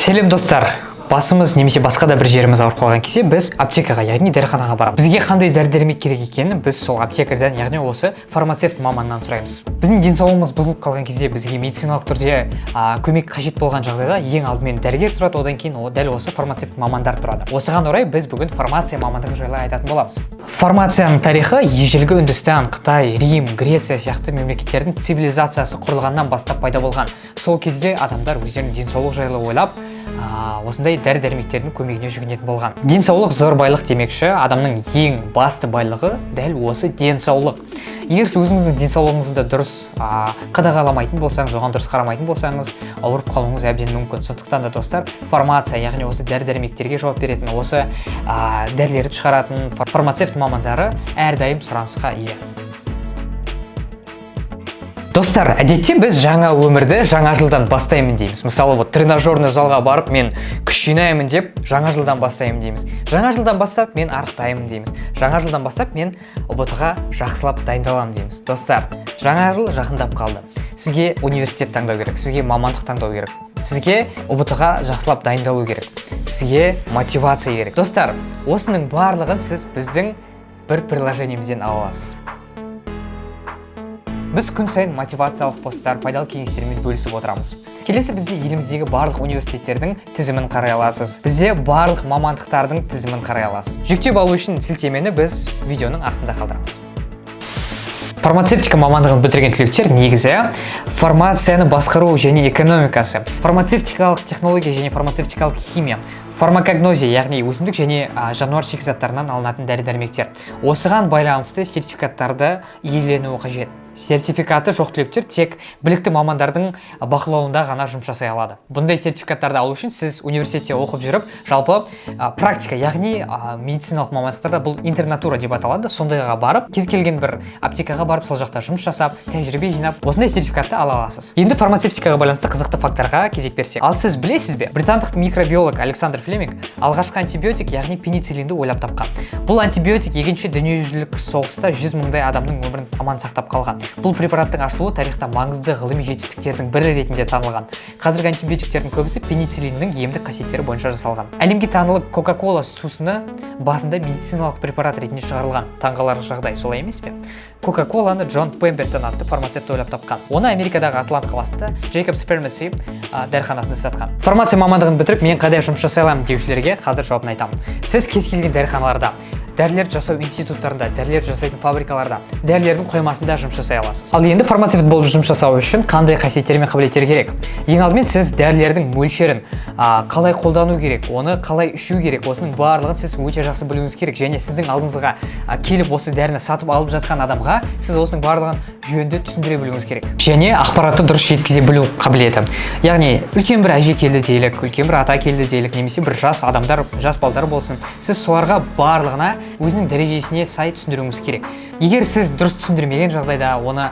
Селем достар, басымыз немесе басқа да бір жеріміз ауырып қалған кезде біз аптекаға, яғни дәріханаға барамыз. Бізге қандай дәрі-дәрмек керек екенін біз сол аптекардан, яғни осы фармацевт маманнан сұраймыз. Біздің денсаулығымыз бұзылып қалған кезде бізге медициналық түрде көмек қажет болған жағдайда ең алдымен дәрігер тұрады, одан кейін дәл осы фармацевт мамандар тұрады. Осыған орай біз бүгін фармация мамандығы жайлы айтатын боламыз. Фармацияның тарихы ежелгі Үндістан, Қытай, Рим, Греция сияқты мемлекеттердің цивилизациясы құрылғаннан бастап пайда болған. Сол кезде адамдар өздерінің денсаулық жайлы ойлап, осындай дәрі-дәрмектердің көмегіне жүгінетін болған. Денсаулық зор байлық демекші, адамның ең басты байлығы дәл осы денсаулық. Егер сіз өзіңіздің денсаулығыңызды дұрыс қадағаламайтын болсаңыз, оған дұрыс қарамайтын болсаңыз, ауырып қалуыңыз әбден мүмкін. Сондықтан да достар, фармация, яғни осы дәрі-дәрмектерге жауап беретін, осы дәрілерді шығаратын фармацевт мамандары әрдайым сұранысқа ие. Достар, әдетте біз жаңа өмірді жаңа жылдан бастаймын дейміз. Мысалы, тренажерный залға барып, мен күш жинаймын деп, жаңа жылдан бастаймын дейміз. Жаңа жылдан бастап мен арықтаймын дейміз. Жаңа жылдан бастап мен ұбт-ға жақсылап дайындаламын дейміз. Достар, жаңа жыл жақындап қалды. Сізге университет таңдау керек, сізге мамандық таңдау керек. Сізге ұбт-ға жақсылап дайындалу керек. Сізге мотивация керек. Достар, осының барлығын сіз біздің бір приложениемізден ала аласыз. Біз күн сайын мотивациялық посттар, пайдалы кеңестермен бөлісіп отырамыз. Келесі бізде еліміздегі барлық университеттердің тізімін қарай аласыз. Бізде барлық мамандықтардың тізімін қарай аласыз. Жүктеп алу үшін сілтемені біз видеоның астында қалдырамыз. Фармацевтика мамандығын бітірген түлектер негізі фармацияны басқару және экономикасы, фармацевтикалық технология және фармацевтикалық химия, фармакогнозия, яғни өсімдік және жануар шикізаттарынан алынатын дәрі-дәрмектер. Осыған байланысты сертификаттарды иеленуі қажет. Сертификаты жоқ түлектер тек білікті мамандардың бақылауында ғана жұмыс жасай алады. Бұндай сертификаттарды алу үшін сіз университетте оқып жүріп, жалпы практика, яғни медициналық мамандықтарда бұл интернатура деп аталады. Сондайға барып, кез келген бір аптекаға барып, сол жақта жұмыс жасап, тәжірибе жинап, осындай сертификатты ала аласыз. Енді фармацевтикаға байланысты қызықты факторға кезек берсек. Ал сіз білесіз бе? Британдық микробиолог Александр Флеминг алғашқы антибиотик, яғни пенициллинді ойлап тапқан. Бұл антибиотик екінші дүниежүзілік соғыста 100 мыңдай адамның өмірін аман сақтап қалған. Бұл препараттың ашылуы тарихта маңызды ғылыми жетістіктердің бірі ретінде танылған. Қазіргі антибиотиктердің көбісі пенициллиннің емдік қасиеттері бойынша жасалған. Әлемге танылып Кока-кола сусыны басында медициналық препарат ретінде шығарылған. Таңғаларлық жағдай, солай емес пе? Кока-коланы Джон Пембертон атты фармацевт ойлап тапқан. Оны Америкадағы Атлант қаласында Jacobs Pharmacy дәріханасында сатқан. Фармация мамандығын бітіріп, мен қайда жұмыс жасай аламын деушілерге қазір жауабын айтамын. Сіз кез келген дәріханаларда, дәрілер жасау институттарында, дәрілер жасайтын фабрикаларда, дәрілердің қоймасында жұмыс жасай аласыз. Ал енді фармацевт болып жұмыс жасау үшін қандай қасиеттер мен қабілеттер керек? Ең алдымен сіз дәрілердің мөлшерін қалай қолдану керек, оны қалай ішу керек, осының барлығын сіз өте жақсы білуіңіз керек. Және сіздің алдыңызға келіп осы дәріні сатып алып жатқан адамға сіз осының барлығын жөнді түсіндіре білуіңіз керек. Және ақпаратты дұрыс жеткізе білу қабілеті. Яғни үлкен бір әже келді делік, үлкен бір ата келді делік, немесе бір жас адамдар, жас балдар болсын. Сіз соларға барлығына өзінің дәрежесіне сай түсіндіруіңіз керек. Егер сіз дұрыс түсіндірмеген жағдайда, оны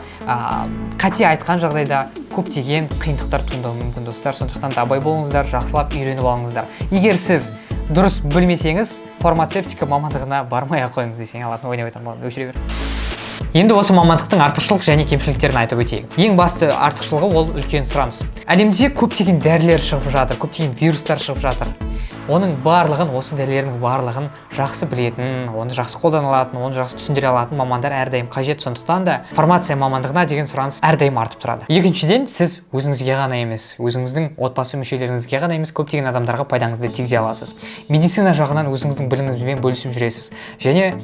қате айтқан жағдайда көптеген қиындықтар туындауы мүмкін, достар. Сондықтан да абай болыңыздар, жақсылап үйреніп алыңыздар. Егер сіз дұрыс білмесеңіз, фармацевтика мамандығына бармай ақ қойыңыз десең алатын ойнап айтамын болған. Өшіре бер. Енді осы мамандықтың артықшылық және кемшіліктерін айтып өтейік. Ең басты артықшылығы ол үлкен сұраныс. Әлемде көптеген дәрілер шығып жатыр, көптеген вирустар шығып жатыр. Оның барлығын, осы дәрілердің барлығын жақсы білетін, оны жақсы қолдана алатын, оны жақсы түсіндіре алатын мамандар әрдайым қажет. Сондықтан да фармация мамандығына деген сұраныс әрдайым артып тұрады. Екіншіден, сіз өзіңізге ғана емес, өзіңіздің отбасы мүшелеріңізге ғана емес, көптеген адамдарға пайдаңызды тигізе аласыз. Медицина жағынан өзіңіздің біліміңізбен бөлісіп жүресіз. Және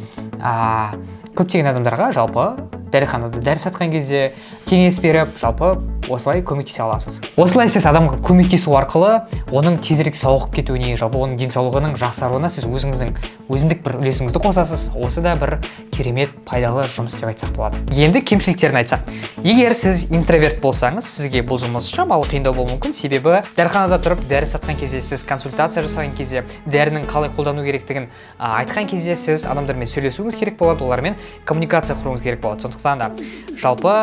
көптеген адамдарға жалпы дәріханада дәрі сатқан кезде кеңес беріп, жалпы осылай көмектесе аласыз. Осылай сіз адамға көмектесу арқылы оның тезірек сауығып кетуіне, жалпы оның денсаулығының жақсаруына сіз өзіндік бір үлесіңізді қосасыз. Осы да бір керемет пайдалы жұмыс деп айтсақ болады. Енді кемшіліктерін айтсақ. Егер сіз интроверт болсаңыз, сізге бұл жұмыс шамалы қиындау болуы мүмкін. Себебі дәріханада тұрып дәрі сатқан кезде, сіз консультация жасаған кезде, дәрінің қалай қолдану керектігін айтқан кезде сіз адамдармен сөйлесуіңіз керек болады, олармен коммуникация құруыңыз керек болады. Сондықтан да жалпы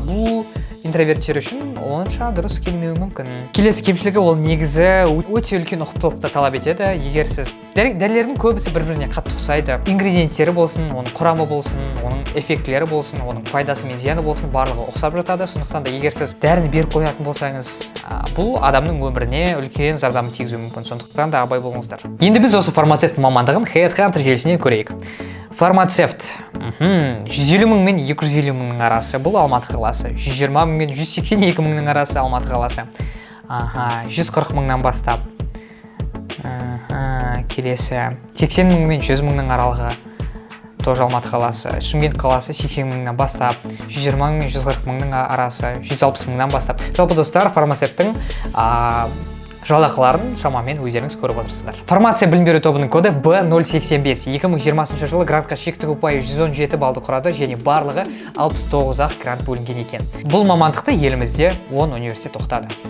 бұл интроверттер үшін онша дұрыс келмеуі мүмкін. Келесі кемшілігі ол негізі өте үлкен ұқыптылықты талап етеді. Егер сіз дәрілердің көбісі бір бір-біріне қатты ұқсайды. Ингредиенттері болсын, оның құрамы болсын, оның эффектілері болсын, оның пайдасы мен зияны болсын, барлығы ұқсап жатады. Сондықтан да егер сіз дәріні беріп қоятын болсаңыз, бұл адамның өміріне үлкен зардабын тигізуі мүмкін. Сондықтан да абай болыңыздар. Енді біз осы фармацевт мамандығын HeadHunter желісінен көрейік. Фармацевт 150 мың мен 250 мыңның арасы, бұл Алматы қаласы. 120 мың мен 182 мыңның арасы, Алматы қаласы. 140 мыңнан бастап. Келесі 80 мың мен 100 мыңның аралығы, тоже Алматы қаласы. Шымкент қаласы 80 мыңнан бастап, 120 мың мен 140 мыңның арасы, 160 мыңнан бастап. Жалпы достар, фармацевттің жалақыларын шамамен өздеріңіз көріп отырсыздар. Фармация білім беру тобының коды B085. 2020 жылы грантқа шектік ұпайы 117 балды құрады және барлығы 69-ақ грант бөлінген екен. Бұл мамандықты елімізде 10 университет оқытады.